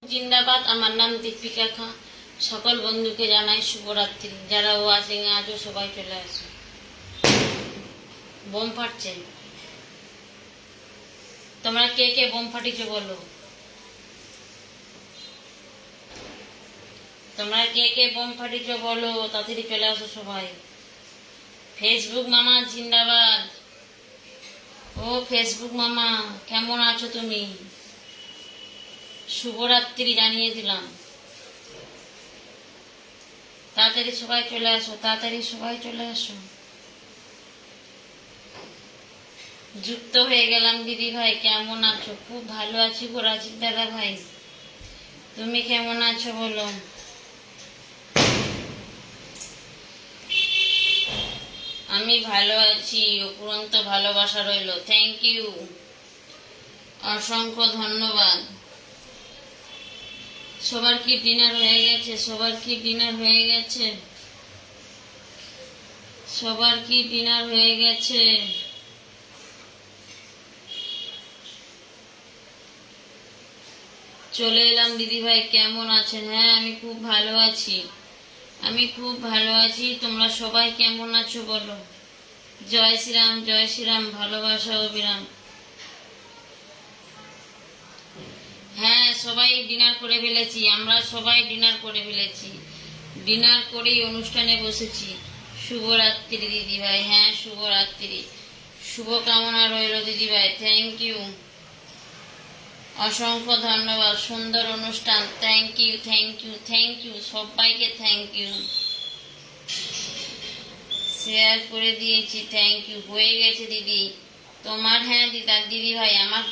জিন্দাবাদ। আমার নাম দীপিকা খাঁ। সকল বন্ধুকে জানাই শুভরাত্রি। যারা ওয়াচিং আজও সবাই চলে আসে। বোম ফাটছে, তোমরা কে কে বোম ফাটিছো বলো। তোমরা কে কে বোম ফাটিছো বলো, তাড়াতাড়ি চলে আসো সবাই। ফেসবুক মামা জিন্দাবাদ। ও ফেসবুক মামা, কেমন আছো তুমি? শুভরাত্রি জানিয়ে দিলাম। তাড়াতাড়ি সবাই চলে আসো, তাড়াতাড়ি সবাই চলে আসো। যুক্ত হয়ে গেলাম। দিদি ভাই কেমন আছো? খুব ভালো আছি গো রাজীব দাদা ভাই, তুমি কেমন আছো বলো। আমি ভালো আছি, অপুরন্ত ভালোবাসা রইল। থ্যাংক ইউ, অসংখ্য ধন্যবাদ। সবার কি ডিনার হয়ে গেছে? সবার কি ডিনার হয়ে গেছে? সবার কি ডিনার হয়ে গেছে? চলে এলাম। দিদি ভাই কেমন আছেন? হ্যাঁ আমি খুব ভালো আছি, আমি খুব ভালো আছি। তোমরা সবাই কেমন আছো বলো। জয় শ্রীরাম, জয় শ্রীরাম, ভালোবাসা অবিরাম। হ্যাঁ সবাই ডিনার করে ফেলেছি, আমরা সবাই ডিনার করে ফেলেছি। ডিনার করেই অনুষ্ঠানে বসেছি। শুভরাত্রি দিদি ভাই। হ্যাঁ শুভরাত্রি, শুভকামনা রইল দিদি ভাই। থ্যাংক ইউ, অসংখ্য ধন্যবাদ। সুন্দর অনুষ্ঠান। Thank you, thank you, thank you, সবাইকে থ্যাংক ইউ। শেয়ার করে দিয়েছি, থ্যাংক ইউ। হয়ে গেছে দিদি তোমার? হ্যাঁ দিদি ভাই আমার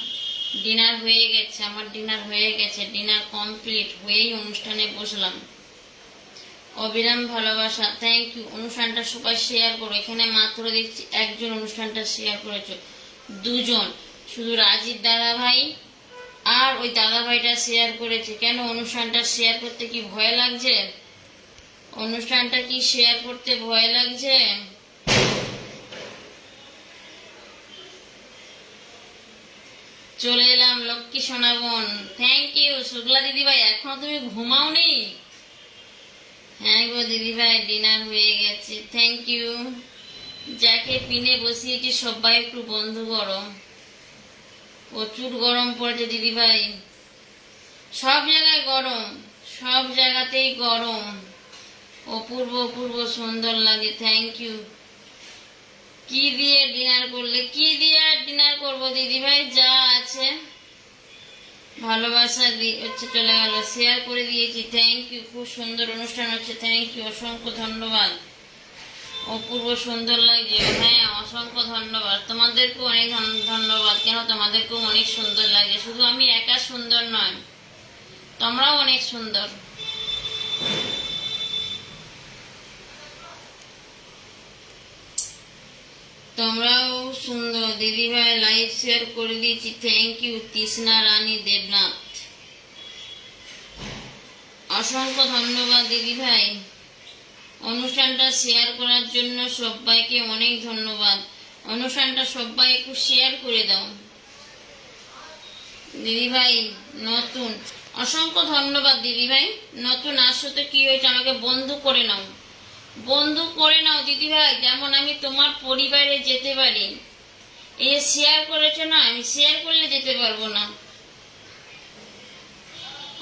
ডিনার হয়ে গেছে, আমার ডিনার হয়ে গেছে। ডিনার কমপ্লিট হয়েই অনুষ্ঠানে বসলাম। অবিরাম ভালোবাসা, থ্যাংক ইউ। অনুষ্ঠানটা সবাই শেয়ার করো। এখানে মাত্র দেখছি একজন অনুষ্ঠানটা শেয়ার করেছো, দুজন, শুধু রাজীব দাদা ভাই আর ওই দাদা ভাইটা শেয়ার করেছে। কেন অনুষ্ঠানটা শেয়ার করতে কি ভয় লাগছে? অনুষ্ঠানটা কি শেয়ার করতে ভয় লাগছে? চলে এলাম লক্ষ্মী সোনাবন। থ্যাংক ইউ শুক্লা দিদি ভাই। এখনো তুমি ঘুমাওনি? হ্যাঁ গো দিদি ভাই ডিনার হয়ে গেছে। Thank you. যাকে পিনে বসিয়েছি সবাই একটু বন্ধ করো। প্রচুর গরম পড়েছে দিদি ভাই, সব জায়গায় গরম, সব জায়গাতেই গরম। অপূর্ব অপূর্ব সুন্দর লাগে। Thank you. কি দিয়ে ডিনার করলে? কি দিয়ে ডিনার করবো দিদি ভাই, যা আছে। ভালোবাসা হচ্ছে চলে গেল, শেয়ার করে দিয়েছি। Thank you. খুব সুন্দর অনুষ্ঠান হচ্ছে। থ্যাংক ইউ, অসংখ্য ধন্যবাদ। অপূর্ব সুন্দর লাগছে। হ্যাঁ অসংখ্য ধন্যবাদ, তোমাদেরকেও অনেক ধন্যবাদ। কেন তোমাদেরকেও অনেক সুন্দর লাগে। শুধু আমি একা সুন্দর নয়, তোমরাও অনেক সুন্দর। তোমরাও সুন্দর। দিদি ভাই লাইভ শেয়ার করে দিয়েছি। Thank you. তৃষ্ণা রানী দেবনাথ, অসংখ্য ধন্যবাদ দিদি ভাই। অনুষ্ঠানটা শেয়ার করার জন্য সবাইকে অনেক ধন্যবাদ। অনুষ্ঠানটা সবাই একটু শেয়ার করে দাও। দিদি ভাই নতুন, অসংখ্য ধন্যবাদ দিদি ভাই। নতুন আসো তো কি হয়েছে, আমাকে বন্ধু করে নাও, বন্ধু করে নাও দিদি ভাই। যেমন আমি তোমার পরিবারে যেতে পারি। এই শেয়ার করেছো না, আমি শেয়ার করলে যেতে পারবো না।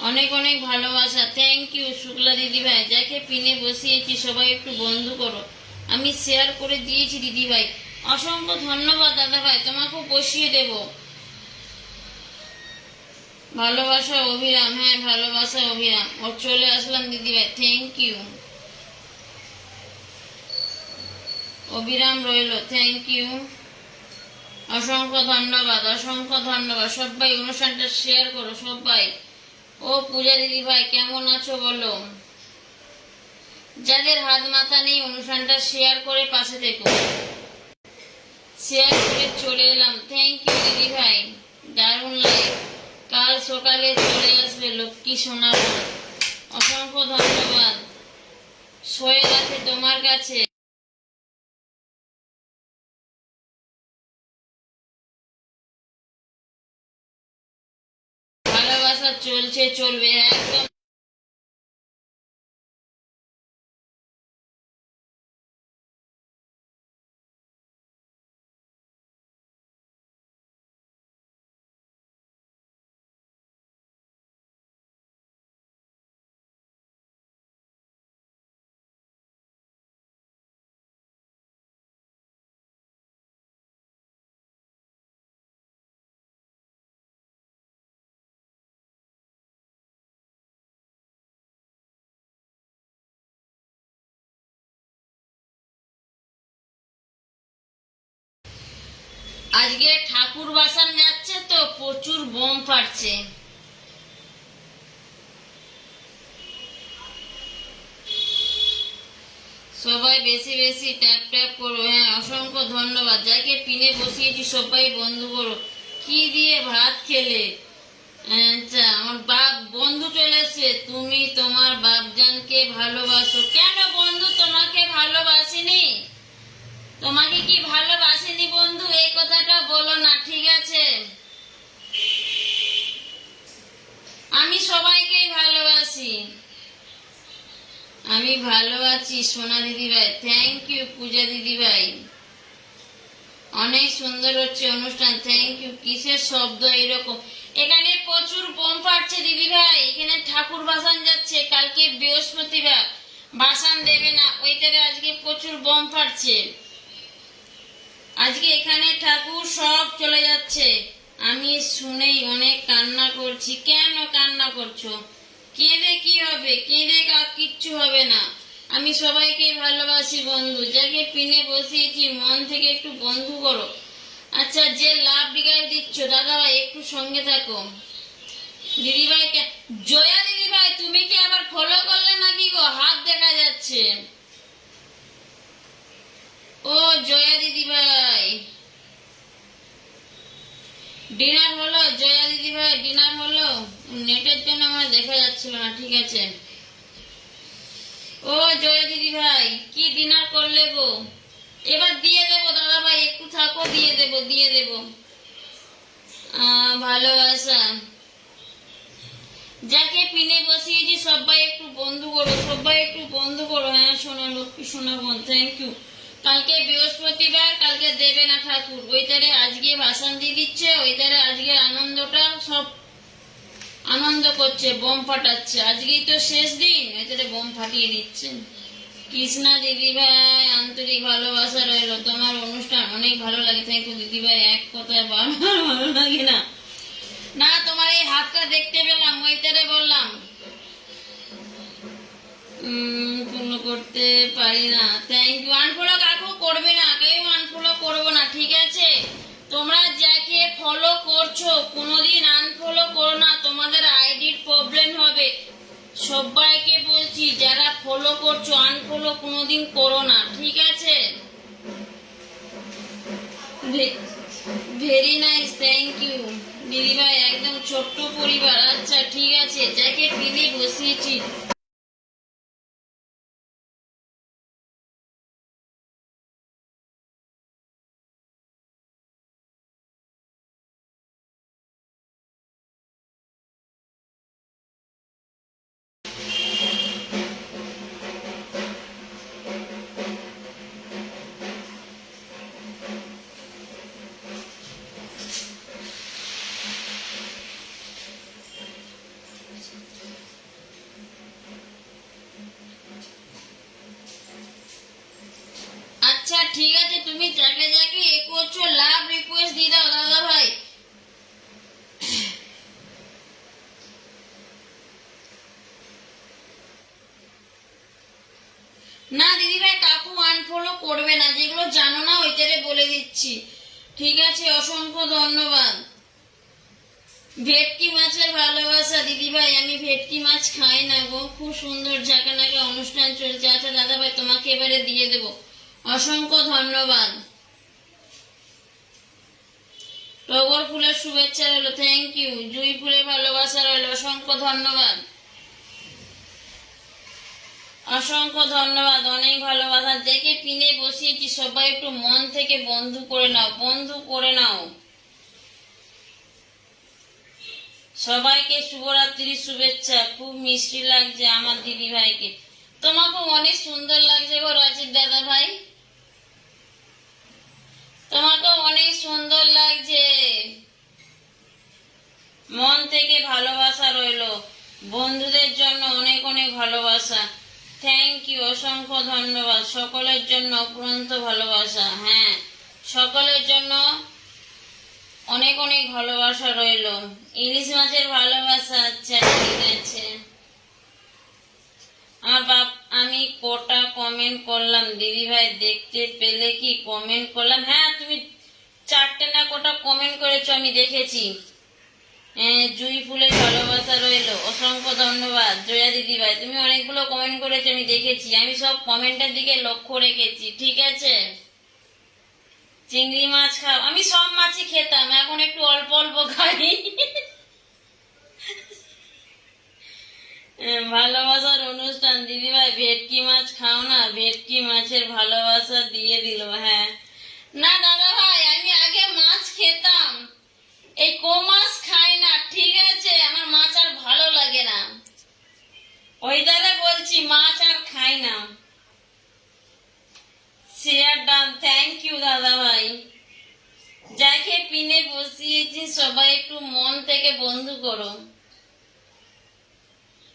অনেক অনেক ভালোবাসা। থ্যাংক ইউ শুক্লা দিদি ভাই। যাকে পিনে বসিয়েছি সবাই একটু বন্ধু করো। আমি শেয়ার করে দিয়েছি দিদি ভাই। অসংখ্য ধন্যবাদ দাদা ভাই, তোমাকেও বসিয়ে দেব। ভালোবাসা অভিরাম। হ্যাঁ ভালোবাসা অভিরাম। ও চলে আসলাম দিদি ভাই। থ্যাংক ইউ, অবিরাম রইল। থ্যাংক ইউ, অসংখ্য ধন্যবাদ, অসংখ্য ধন্যবাদ। সবাই অনুষ্ঠানটা শেয়ার করো সবাই। ও পূজা দিদি ভাই কেমন আছো বলো। যাদের হাত মাথা নেই অনুষ্ঠানটা শেয়ার করে পাশে থেকো। শেয়ার করে চলে এলাম। থ্যাংক ইউ দিদি ভাই, দারুণ লাগে। কাল সকালে চলে আসবে লক্ষ্মী সোনার। অসংখ্য ধন্যবাদ। সোহেল আছে তোমার কাছে। ভালোবাসা সংসার চলছে, চলবে একদম। আজকে ঠাকুর বাসান যাচ্ছে তো প্রচুর বোম ফাটছে। সবাই বেশি বেশি ট্যাপ ট্যাপ করো। হ্যাঁ, অসংখ্য ধন্যবাদ। যাকে পিনে বসিয়েছি সবাই বন্ধু করো। কি দিয়ে ভাত খেলে? আচ্ছা, আমার বাপ বন্ধু চলেছে। তুমি তোমার বাপজানকে ভালোবাসো কেন বন্ধু? তোমাকে ভালোবাসিনি? তোমাকে কি ভালোবাসিনি বন্ধু? এই কথাটা বলো না, ঠিক আছে? আমি সবাইকেই ভালোবাসি। আমি ভালো আছি সোনা দিদিভাই। থ্যাংক ইউ পূজা দিদিভাই। অনেক সুন্দর হচ্ছে অনুষ্ঠান, থ্যাংক ইউ। কিসের শব্দ এরকম? এখানে প্রচুর বোম ফাটছে দিদিভাই। এখানে ঠাকুর ভাসান যাচ্ছে, কালকে বৃহস্পতিবার, ভাসান দেবে না ওইটারে। আজকে প্রচুর বোম ফাটছে। আজকে এখানে ঠাকুর সব চলে যাচ্ছে। আমি শুনেই অনেক কান্না করছি। কেন কান্না করছো? কেঁদে কি হবে? কেঁদে কিচ্ছু হবে না। আমি সবাইকে ভালোবাসি বন্ধু। যাকে পিনে বসিয়েছি মন থেকে একটু বন্ধু করো। আচ্ছা, যে লাভ ডিগাই দিচ্ছ দাদা ভাই একটু সঙ্গে থাকো। দিদিভাই জয়া দিদিভাই তুমি কি আবার ফলো করলে নাকি গো? হাত দেখা যাচ্ছে। ও জয়া দিদিভাই, ডিনার হলো? জয়া দিদিভাই ডিনার হলো? নেটের জন্য আমার দেখা যাচ্ছিল না, ঠিক আছে। ও জয়া দিদিভাই কি ডিনার করলে গো? এবার দিয়ে দেবো দাদা ভাই, একটু থাকো, দিয়ে দেবো দিয়ে দেবো। ভালোবাসা। যাকে পিনে বসিয়েছি সবাই একটু বন্ধু করো, সবাই একটু বন্ধু করো। হ্যাঁ শোনা লক্ষ্মী শোনা বোন, থ্যাংক ইউ। কালকে বৃহস্পতিবার, কালকে দেবে না ঠাকুর। ওইটারে আজকে ভাসান দিয়ে দিচ্ছে। ওইটারে আজকে আনন্দটা সব আনন্দ করছে, বোম ফাটাচ্ছে। আজকেই তো শেষ দিন, ওইটারে বোম ফাটিয়ে দিচ্ছে। কৃষ্ণা দিদিভাই আন্তরিক ভালোবাসা রইলো। তোমার অনুষ্ঠান অনেক ভালো লাগে, থ্যাংক ইউ দিদিভাই। এক কথায় বারবার ভালো লাগে না। না, তোমার এই হাতটা দেখতে পেলাম, ওইটারে বললাম। পূর্ণ করতে পারি না, থ্যাংক ইউ। আনফলো কাকু করবে না, কেউ আনফলো করবো না, ঠিক আছে? তোমরা যাকে ফলো করছো কোনোদিন আনফলো করো না, তোমাদের আইডির প্রবলেম হবে। সবাইকে বলছি যারা ফলো করছো আনফলো কোনোদিন করো না, ঠিক আছে? ভেরি নাইস, থ্যাংক ইউ দিদিভাই। একদম ছোট্ট পরিবার। আচ্ছা ঠিক আছে, যাকে পিনে বসিয়েছি। আচ্ছা ঠিক আছে, তুমি যাকে যাকে এ করছো লাভ রিকোয়েস্ট দিয়ে দাও দাদা ভাই। না দিদিভাই কাকু আনফলো করবে না, যেগুলো জানো না ওইটারে বলে দিচ্ছি, ঠিক আছে? অসংখ্য ধন্যবাদ। ভেটকি মাছের ভালোবাসা দিদিভাই। আমি ভেটকি মাছ খাই না গো। খুব সুন্দর ঝাঁকানাকা অনুষ্ঠান চলছে। আচ্ছা দাদা ভাই তোমাকে এবারে দিয়ে দেবো। অসংখ্য ধন্যবাদ। টগর ফুলের শুভেচ্ছা রইলো, থ্যাংক ইউ। জুই ফুলের ভালোবাসা রইলো, অসংখ্য ধন্যবাদ। অসংখ্য ধন্যবাদ, অনেক ভালোবাসা। দেখে পিনে বসিয়েছি সবাই একটু মন থেকে বন্ধু করে নাও, বন্ধু করে নাও। সবাইকে শুভরাত্রির শুভেচ্ছা। খুব মিষ্টি লাগছে আমার দিদি ভাইকে। তোমাকেও অনেক সুন্দর লাগছে গো রচিত দাদা ভাই, তোমাকেও অনেক সুন্দর লাগছে। মন থেকে ভালোবাসা রইলো। বন্ধুদের জন্য অনেক অনেক ভালোবাসা। থ্যাংক ইউ, অসংখ্য ধন্যবাদ। সকলের জন্য অপুরন্ত ভালোবাসা। হ্যাঁ, সকলের জন্য অনেক অনেক ভালোবাসা রইলো। ইলিশ মাছের ভালোবাসা। আচ্ছা, ঠিক আছে। আমি কটা কমেন্ট করলাম দিদি ভাই, দেখতে পেলে কি? কমেন্ট করলাম, হ্যাঁ তুমি 4টে না কটা কমেন্ট করেছো, আমি দেখেছি। জুই ফুলের ভালোবাসা রইলো, অসংখ্য ধন্যবাদ। জয়া দিদি ভাই, তুমি অনেকগুলো কমেন্ট করেছো, আমি দেখেছি। আমি সব কমেন্টের দিকে লক্ষ্য রেখেছি, ঠিক আছে। চিংড়ি মাছ খাও? আমি সব মাছই খেতাম, এখন একটু অল্প অল্প খাই। ভালোবাসার অনুষ্ঠান দিদি ভাই, ভেটকি মাছ খাও না? ভেটকি মাছের ভালোবাসা দিয়ে দিল। হ্যাঁ, না দাদা ভাই, আমি আগে মাছ খেতাম, এই মাছ খাই না, ঠিক আছে। আমার মাছ আর ভালো লাগে না, ওই দ্বারা বলছি মাছ আর খাই না। শেয়ার ডান, থ্যাংক ইউ দাদা ভাই। যাকে পিনে বসিয়েছি সবাই একটু মন থেকে বন্ধু করো।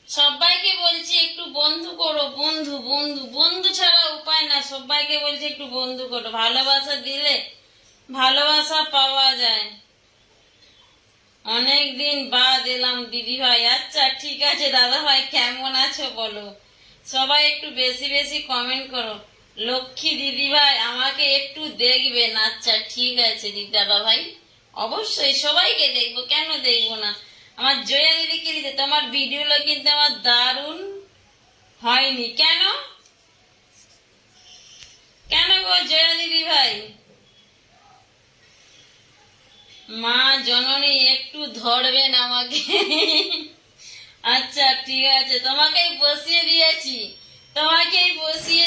সবাইকে বলছি একটু বন্ধু করো, বন্ধু বন্ধু বন্ধু ছাড়া উপায় না। সবাইকে বলছি একটু বন্ধু করো। ভালোবাসা দিলে ভালোবাসা পাওয়া যায়। অনেক দিন বাদ এলাম দিদি ভাই। আচ্ছা, ঠিক আছে দাদা ভাই, কেমন আছো বলো? সবাই একটু বেশি বেশি কমেন্ট করো। লক্ষ্মী দিদি ভাই, আমাকে একটু দেখবেন। আচ্ছা, ঠিক আছে দাদা ভাই, অবশ্যই সবাইকে দেখবো, কেন দেখবো না। আমার জয়া দিদিকে দিতে, তোমার ভিডিওগুলো কিন্তু আমার দারুণ হয়নি। কেন কেন গো জয়া দিদি ভাই? মা জননী একটু ধরবেন আমাকে। আচ্ছা, ঠিক আছে, তোমাকেই বসিয়ে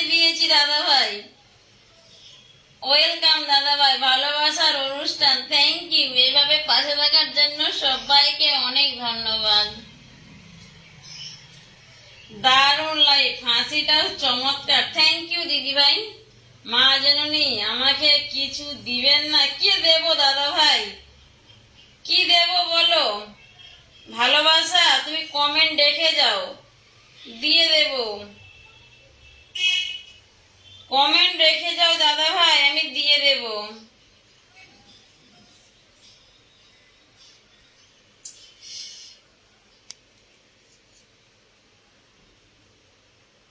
দিয়েছি দাদা ভাই। ওয়েলকাম দাদা ভাই, ভালোবাসার অনুষ্ঠান। থ্যাংক ইউ, এভাবে পাশে থাকার জন্য সবাইকে অনেক ধন্যবাদ। দারুণ লাইফ, হাসিটাও চমৎকার। থ্যাংক ইউ দিদি ভাই। মা জননী, আমাকে কিছু দিবেন না? কি দেব দাদা ভাই, কি দেব বলো? ভালোবাসা, তুমি কমেন্ট দেখে যাও, দিয়ে দেব। কমেন্ট রেখে যাও দাদা ভাই, আমি দিয়ে দেব।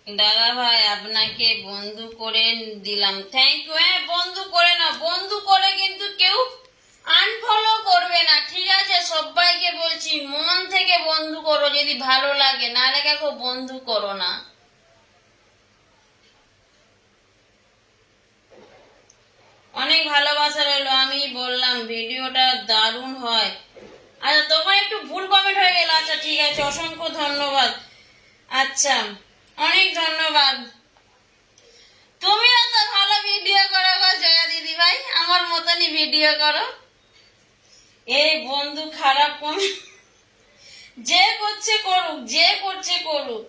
দাদা ভাই, আপনাকে বন্ধু করে দিলাম। Thank you. হ্যাঁ, বন্ধু করে নাও। বন্ধু করে কিন্তু কেউ আনফলো করবে না, ঠিক আছে। সবাইকে বলছি মন থেকে বন্ধু করো যদি ভালো লাগে, নাহলে কাউকে বন্ধু করো না। অনেক ভালোবাসা রইলো। আমি বললাম ভিডিওটা দারুণ হয়। আচ্ছা, তোমার একটু ভুল কমেন্ট হয়ে গেল। আচ্ছা, ঠিক আছে, অসংখ্য ধন্যবাদ। আচ্ছা, অনেক ধন্যবাদ। তুমিও তো ভালো ভিডিও করো গো জয়া দিদি ভাই, আমার মতনই ভিডিও করো। এই বন্ধু খারাপ কমেন্ট, যে করছে করুক, যে করছে করুক।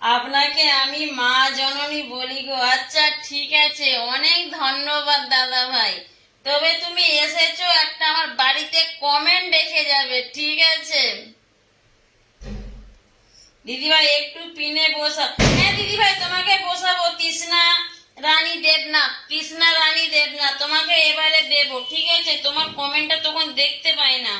আপনাকে আমি মা জননী বলি গো। আচ্ছা, ঠিক আছে, অনেক ধন্যবাদ দাদা ভাই। তবে তুমি এসেছো, একটা আমার বাড়িতে কমেন্ট রেখে যাবে, ঠিক আছে। দিদিভাই একটু পিনে বসা। হ্যাঁ দিদিভাই, তোমাকে বসাবো। তৃষ্ণা রানী দেবনাথ, তৃষ্ণা রানী দেবনাথ, তোমাকে এবারে দেব, ঠিক আছে। তোমার কমেন্টটা তখন দেখতে পাই না।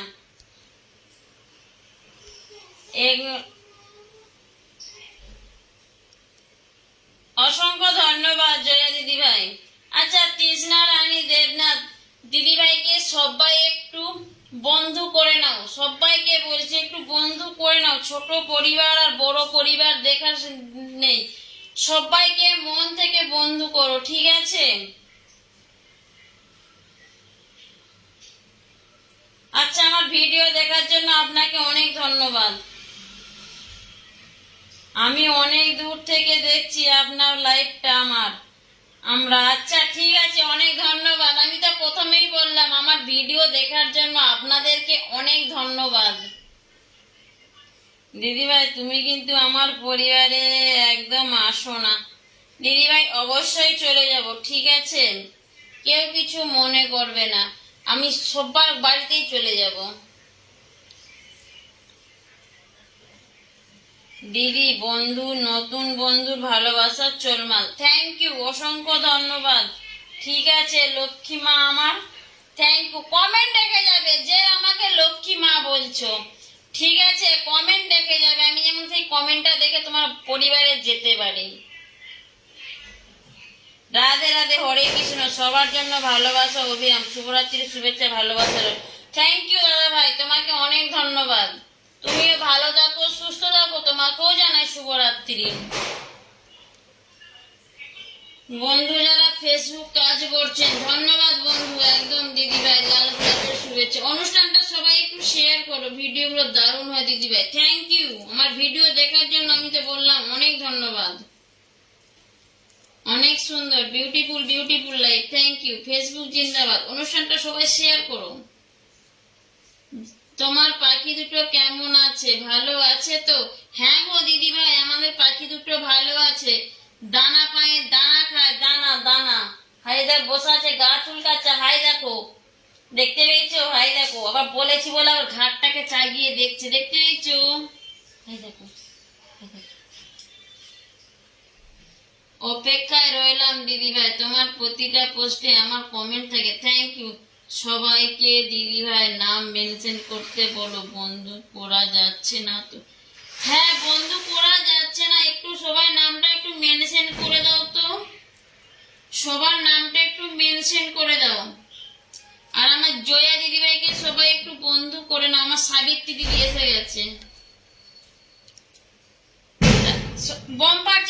অসংখ্য ধন্যবাদ জয়া দিদি ভাই। আচ্ছা, তৃষ্ণা রানী দেবনাথ দিদিভাইকে সবাই একটু বন্ধু করে নাও। সবাইকে বলছি একটু বন্ধু করে নাও। ছোট পরিবার আর বড় পরিবার দেখার নেই, সবাইকে মন থেকে বন্ধু করো, ঠিক আছে। আচ্ছা, আমার ভিডিও দেখার জন্য আপনাকে অনেক ধন্যবাদ। আমি অনেক দূর থেকে দেখছি আপনার লাইভটা। আমরা আচ্ছা ঠিক আছে, অনেক ধন্যবাদ। আমি তো প্রথমেই বললাম আমার ভিডিও দেখার জন্য আপনাদেরকে অনেক ধন্যবাদ। দিদিভাই তুমি কিন্তু আমার পরিবারে একদম আসো না। দিদিভাই অবশ্যই চলে যাব, ঠিক আছে? কেউ কিছু মনে করবে না, আমি সবার বাড়িতেই চলে যাব। দিদি বন্ধু, নতুন বন্ধুর ভালোবাসার চলমাল, থ্যাংক ইউ, অসংখ্য ধন্যবাদ। ঠিক আছে লক্ষ্মী মা আমার, থ্যাংক ইউ। কমেন্ট দেখে যাবে যে আমাকে লক্ষ্মী মা বলছো, ঠিক আছে? কমেন্ট দেখে যাবে, আমি যেমন সেই কমেন্টটা দেখে তোমার পরিবারে যেতে পারি। রাধে রাধে, হরে কৃষ্ণ। সবার জন্য ভালোবাসা, অভিরাম। শুভরাত্রির শুভেচ্ছা, ভালোবাসা। থ্যাংক ইউ দাদা ভাই, তোমাকে অনেক ধন্যবাদ। তুমিও ভালো থাকো, সুস্থ থাকো, তোমাকেও জানাই শুভরাত্রি। বন্ধু যারা ফেসবুক কাজ করছেন, ধন্যবাদ বন্ধু, একদম দিদিভাই লাল গোলাপের শুভেচ্ছা। অনুষ্ঠানটা সবাই একটু শেয়ার করো, ভিডিওগুলো দারুণ হয় দিদিভাই, থ্যাংক ইউ। আমার ভিডিও দেখার জন্য আমি তো বললাম অনেক ধন্যবাদ, অনেক সুন্দর, beautiful beautiful life, thank you. Facebook জিন্দাবাদ, অনুষ্ঠানটা সবাই শেয়ার করো। তোমার পাখি দুটো কেমন আছে, ভালো আছে তো? হ্যাঁ গো দিদি ভাই, আমাদের পাখি দুটো ভালো আছে, দানা পায়ে দানা খায়, দানা দানা। হাই দেখ বসে আছে, গা চুলকাচ্ছে, হাই দেখো, দেখতে পেয়েছো? হাই দেখো, আবার বলেছি বলে আবার ঘাটটাকে চাগিয়ে দেখছে, দেখতে পেয়েছো? হাই দেখো, হাই দেখো। অপেক্ষায় রইলাম দিদিভাই, তোমার প্রতিটা পোস্টে আমার কমেন্ট থাকে, থ্যাংক ইউ। সবাইকে দিদিভাই নাম মেনশন করতে বলো, বন্ধু করা যাচ্ছে না তো। হ্যাঁ বন্ধু করা যাচ্ছে না, একটু সবাই নামটা একটু মেনশন করে দাও তো, সবার নামটা একটু মেনশন করে দাও। আর আমার জয়া দিদিভাইকে সবাই একটু বন্ধু করে নাও। আমার সাবিত্রী দিদি এসে গেছে, বম্পার